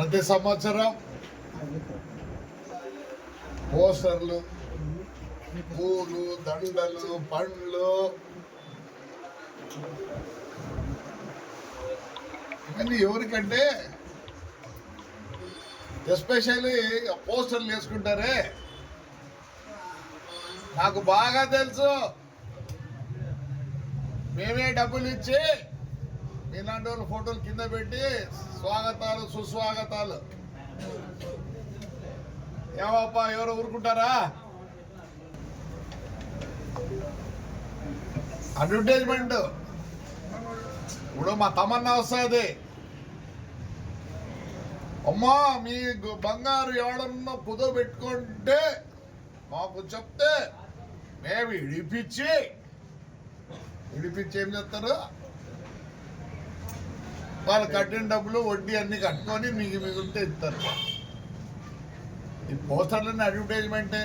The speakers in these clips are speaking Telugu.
ప్రతి సంవత్సరం పోస్టర్లు, పూలు, దండలు, పండ్లు ఇవన్నీ ఎవరికంటే ఎస్పెషల్లీ పోస్టర్లు వేసుకుంటారే, నాకు బాగా తెలుసు. మేమే డబ్బులు ఇచ్చి ఇలాంటి వాళ్ళు ఫోటోలు కింద పెట్టి స్వాగతాలు సుస్వాగతాలు. ఏమప్పా ఎవరు ఊరుకుంటారా? అడ్వర్టైజ్మెంట్ ఇప్పుడు మా తమన్నా వస్తుంది, అమ్మా మీ బంగారు ఎవడన్నా కుదో పెట్టుకుంటే మాకు చెప్తే మేము ఇడిపించి ఏం చేస్తారు, వాళ్ళు కట్టిన డబ్బులు వడ్డీ అన్ని కట్టుకొని మీకు మిగులితే ఇస్తారు. ఈ పోస్టర్లన్నీ అడ్వర్టైజ్మెంటే.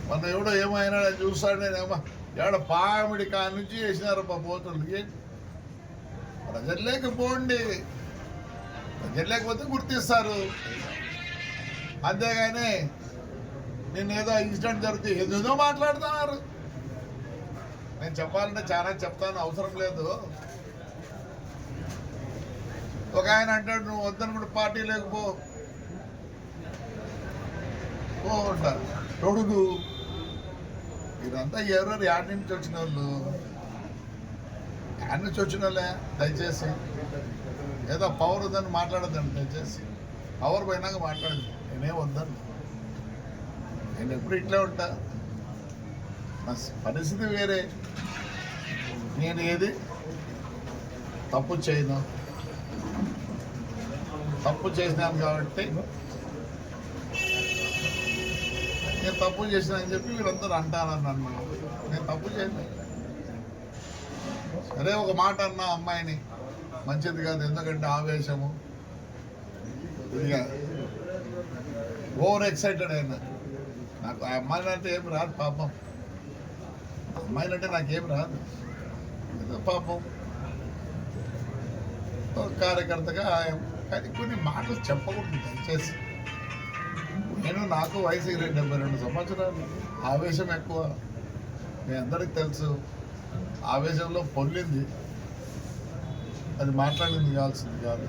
మన ఎవడో ఏమైనా చూస్తాడు, నేనేమో ఎవడో పామిడి కాడ నుంచి వేసినారు మా పోస్టర్లకి. ప్రజల్లోకి పోండి, ప్రజలు లేకపోతే గుర్తిస్తారు. అంతేగాని నేనేదో ఇన్సిడెంట్ జరిగితే ఏదేదో మాట్లాడుతున్నారు. నేను చెప్పాలంటే చాలా చెప్తాను, అవసరం లేదు. ఒక ఆయన అంటాడు, నువ్వు వద్దనుకుంటే పార్టీ లేకపో అంటారు. తొడుగు ఇదంతా ఎవరెవరు యాడ్ నుంచి వచ్చిన వాళ్ళు, యాడ్ నుంచి వచ్చిన వాళ్ళే. దయచేసి ఏదో పవర్ ఉందని మాట్లాడద్దండి, దయచేసి. పవర్ పోయినాక మాట్లాడదు. నేనేం వద్దాను, నేను ఎప్పుడు ఇట్లే ఉంటా. నా పరిస్థితి వేరే. నేను ఏది తప్పు చేయను, తప్పు చేసినాను కాబట్టి నేను తప్పు చేసినానని చెప్పి వీళ్ళందరూ అంటారని నన్ను. నేను తప్పు చేయను. సరే ఒక మాట అన్నా అమ్మాయిని, మంచిది కాదు. ఎందుకంటే ఆవేశము, ఇదిగా ఓవర్ ఎక్సైటెడ్ అయినా. నాకు ఆ అమ్మాయిని అంటే ఏం రాదు పాపం, అమ్మాయిలు అంటే నాకేం రాదు. ఏదో పాపం కార్యకర్తగా. కానీ కొన్ని మాటలు చెప్పకూడదు దయచేసి. నాకు వయసు 72 సంవత్సరాలు. ఆవేశం ఎక్కువ, మీ అందరికి తెలుసు. ఆవేశంలో పొల్లింది, అది మాట్లాడింది కావాల్సింది కాదు.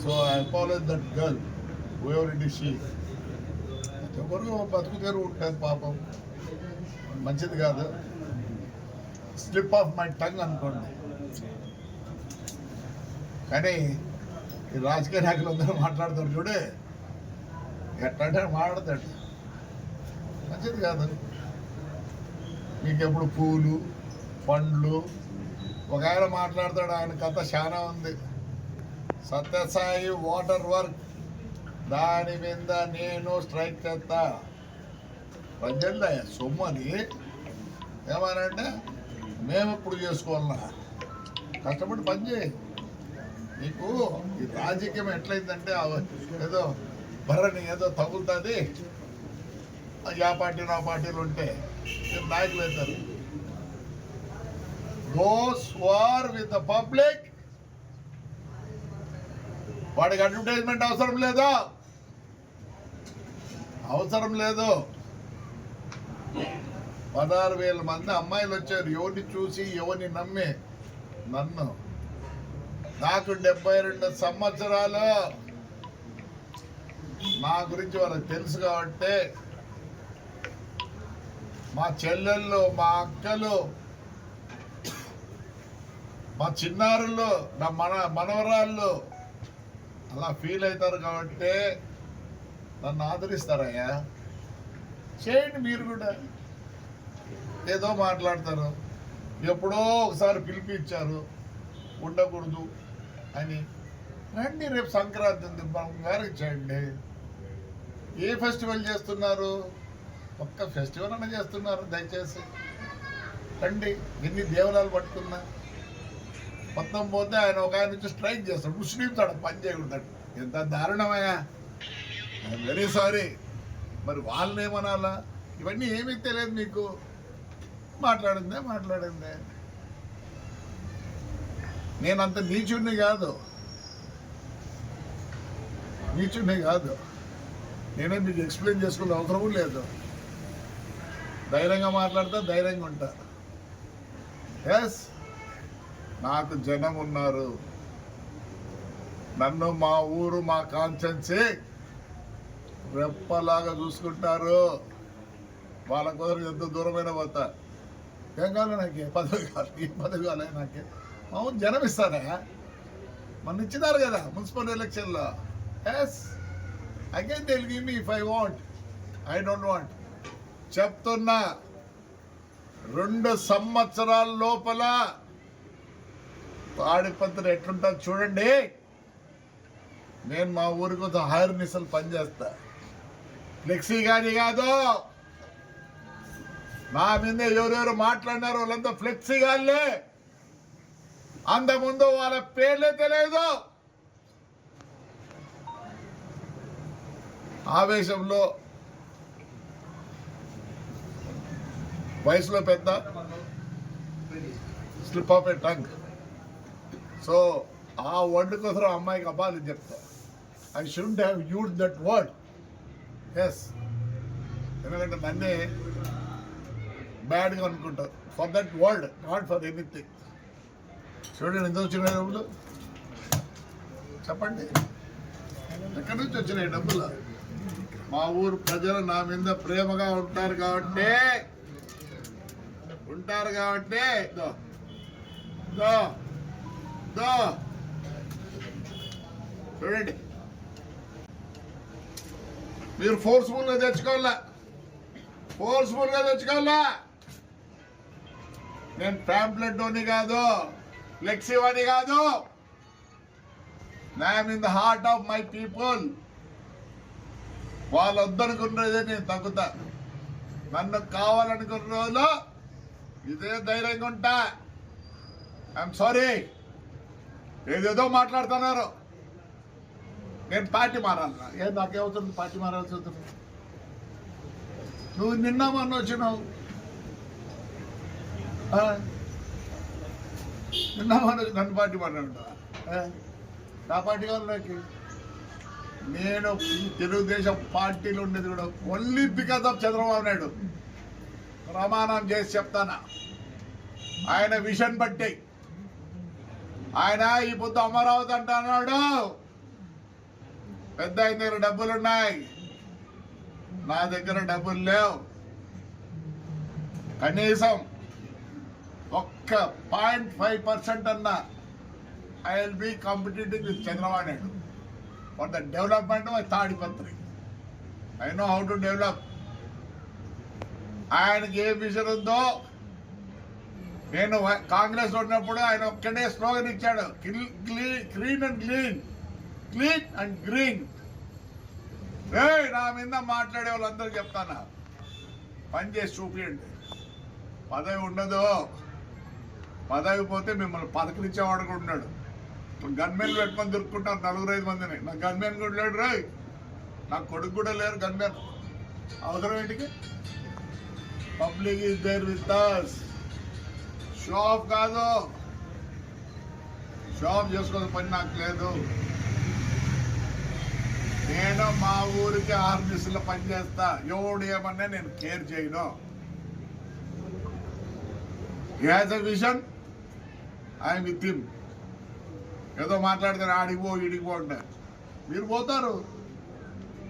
So I apologise that girl, whoever it is she. ఎవరు బతుకుతారు ఉంటారు పాపం, మంచిది కాదు. స్లిప్ ఆఫ్ మై టంగ్ అనుకోండి. కానీ ఈ రాజకీయ నాయకులు అందరూ మాట్లాడతారు చూడే, ఎట్లంటే మాట్లాడతాడు, మంచిది కాదు. మీకు ఎప్పుడు పూలు పండ్లు. ఒక ఆయన మాట్లాడతాడు, ఆయన కథ చాలా ఉంది. సత్యసాయి వాటర్ వర్క్, దాని మీద నేను స్ట్రైక్ చేస్తా. ప్రజల సొమ్మని ఏమనంటే మేము ఇప్పుడు చేసుకోవాలన్నా, కష్టపడి పని చేయి. నీకు ఈ రాజకీయం ఎట్లయిందంటే ఏదో బర్రని ఏదో తగులుతుంది, ఆ పార్టీలు ఆ పార్టీలు ఉంటే నాయకులు అవుతారు. Those war with the public, వాడికి అడ్వర్టైజ్మెంట్ అవసరం లేదా? అవసరం లేదు. 16,000 మంది అమ్మాయిలు వచ్చారు, ఎవరిని చూసి ఎవరిని నమ్మి. నన్ను, నాకు 72 సంవత్సరాలు, నా గురించి వాళ్ళకి తెలుసు కాబట్టి మా చెల్లెళ్ళు, మా అక్కలు, మా చిన్నారులు, నా మనవరాళ్ళు అలా ఫీల్ అవుతారు కాబట్టి నన్ను ఆదరిస్తారయ్యా. చేయండి మీరు కూడా. ఏదో మాట్లాడతారు, ఎప్పుడో ఒకసారి పిలిపించారు, ఉండకూడదు అని. రండి, రేపు సంక్రాంతి ఉంది, బంగారు చేయండి. ఏ ఫెస్టివల్ చేస్తున్నారు? ఒక్క ఫెస్టివల్ అన్న చేస్తున్నారు? దయచేసి రండి. ఎన్ని దేవాలయాలు పట్టుకున్నా మొత్తం పోతే ఆయన ఒక ఆయన నుంచి స్ట్రైక్ చేస్తాడు, ముస్లింస్ ఆడ పని చేయకూడదు. ఎంత దారుణమయ్యా! I'm very sorry. మరి వాళ్ళని ఏమనాలా? ఇవన్నీ ఏమీ తెలియదు మీకు. మాట్లాడిందే. నేనంత నీచుడిని కాదు. నీచునే కాదు, నేనే మీకు ఎక్స్ప్లెయిన్ చేసుకునే అవసరం లేదు. ధైర్యంగా మాట్లాడతా, ధైర్యంగా ఉంటా. ఎస్, నాకు జనం ఉన్నారు. నన్ను మా ఊరు, మా కాన్స్టెన్సీ రెప్పలాగా చూసుకుంటారు. వాళ్ళ కుదర ఎంత దూరమైన పోతా. ఏం కావాలి నాకే? పదవి కావాలి. ఈ పదవి కావాలి నాకే? అవును, జనం ఇస్తారా? మన ఇచ్చినారు కదా మున్సిపల్ ఎలక్షన్లో. Yes, again they will give me if I want. I don't want. చెప్తున్నా, 2 సంవత్సరాల లోపల తాడిపత్రి ఎట్లుంటుంది చూడండి. నేను మా ఊరి కోసం హైర్ నిసలు పనిచేస్తా. ఫ్లెక్సీ కానీ కాదు. నా మీద ఎవరెవరు మాట్లాడినారు వాళ్ళంతా ఫ్లెక్సీ గాళ్ళే. అంతకుముందు వాళ్ళ పేర్లే తెలియదు. ఆవేశంలో, వయసులో పెద్ద, slip of a tongue. So ఆ వర్డ్ కోసం అమ్మాయికి అబ్బాయిలు చెప్తా. I should have use that word. Yes, ఎందుకంటే నన్నే బ్యాడ్గా అనుకుంటారు for that word, not for anything. చూడండి ఎంత వచ్చినాయి డబ్బులు చెప్పండి. ఎక్కడి నుంచి వచ్చినాయి డబ్బులు? మా ఊరు ప్రజలు నా మీద ప్రేమగా ఉంటారు కాబట్టి చూడండి. మీరు ఫోర్స్ఫుల్గా తెచ్చుకోవాలా. నేను ప్యాంప్లెట్ అని కాదు, ఫ్లెక్సీ అని కాదు. I'm in the heart of my people. వాళ్ళొద్దనుకున్నదే నేను తగ్గుతా. నన్ను కావాలనుకున్న రోజులో ఇదే ధైర్యంగా ఉంటా. ఐఎమ్ సారీ, ఏదేదో మాట్లాడుతున్నారు. నేను పార్టీ మారాలన్నా ఏం నాకేమవుతుంది? పార్టీ మారాల్సి అవుతుంది. నువ్వు నిన్న మొన్న వచ్చినావు, నిన్న మొన్న నన్ను పార్టీ మాట్లాడుతున్నావా? నా పార్టీ కాదు నాకు. నేను తెలుగుదేశం పార్టీలో ఉండేది కూడా only because of Chandrababu Naidu. ప్రమాణం చేసి చెప్తానా, ఆయన విషన్ బట్టి. ఆయన ఈ పొద్దు అమరావతి అంటున్నాడు. పెద్ద ఆయన దగ్గర డబ్బులున్నాయి, నా దగ్గర డబ్బులు లేవు. కనీసం 0.5% అన్నా I will be competitive with Chandrababu Naidu for the development of Tadipatri. I know how to develop. ఆయనకి ఏ విజన్ ఉందో, నేను కాంగ్రెస్ ఉన్నప్పుడు ఆయన ఒక్కడే స్లోగన్ ఇచ్చాడు, క్లీన్ అండ్ గ్రీన్. నా మీద మాట్లాడే వాళ్ళందరూ చెప్తానా, పని చేసి చూపించండి. పదవి ఉండదు. పదవి పోతే మిమ్మల్ని పథకరించేవాడు కూడా ఉన్నాడు. గన్మెన్ పెట్టుకొని దొరుకుంటారు 4-5 మందిని. నాకు గన్మెన్ కూడా లేడు రాయ్. నాకు కొడుకు కూడా లేరు గన్మెన్. అవసరం ఏంటికి? Public is there with us. Show off కాదు, షో ఆఫ్ చేసుకోవాల్సిన పని నాకు లేదు. నేను మా ఊరికి ఆర్మీస్లో పనిచేస్తా. ఎవడు ఏమన్నా నేను కేర్ చేయను. He has a vision, I'm with him. ఏదో మాట్లాడితే ఆడిపో ఈడిపో అంటారు. మీరు పోతారు,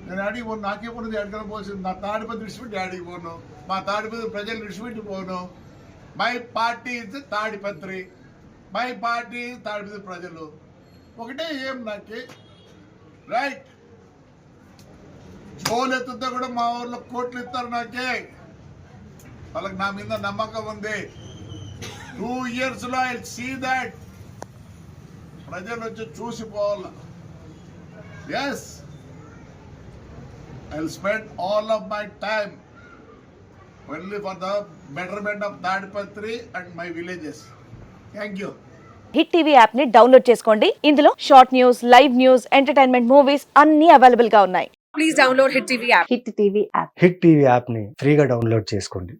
నేను ఆడికి పోను. నాకే పోను, ఎక్కడ పోసింది. నా తాడిపత్రి విడిచిపెట్టి ఆడికి పోను. మా తాడిపత్రి ప్రజలు విడిచిపెట్టి పోను. My party is Tadipatri, my party Tadipatri ప్రజలు ఒకటే. ఏం నాకే రైట్. జోలు ఎత్తుతో కూడా మా ఊర్లో కోట్లు ఇస్తారు నాకే. వాళ్ళకి నా మీద నమ్మకం ఉంది. 2 yearsలో ఐ సీ దాట్. ప్రజలు వచ్చి చూసిపోవాలి. Yes, I will spend all of my time only for the betterment of Tadipatri and my villages. Thank you. Hit TV app ని డౌన్లోడ్ చేసుకోండి. ఇందులో short news, live news, entertainment movies అన్ని అవైలబుల్ గా ఉన్నాయి. Please download hit TV app. Hit TV app ని ఫ్రీగా డౌన్లోడ్ చేసుకోండి.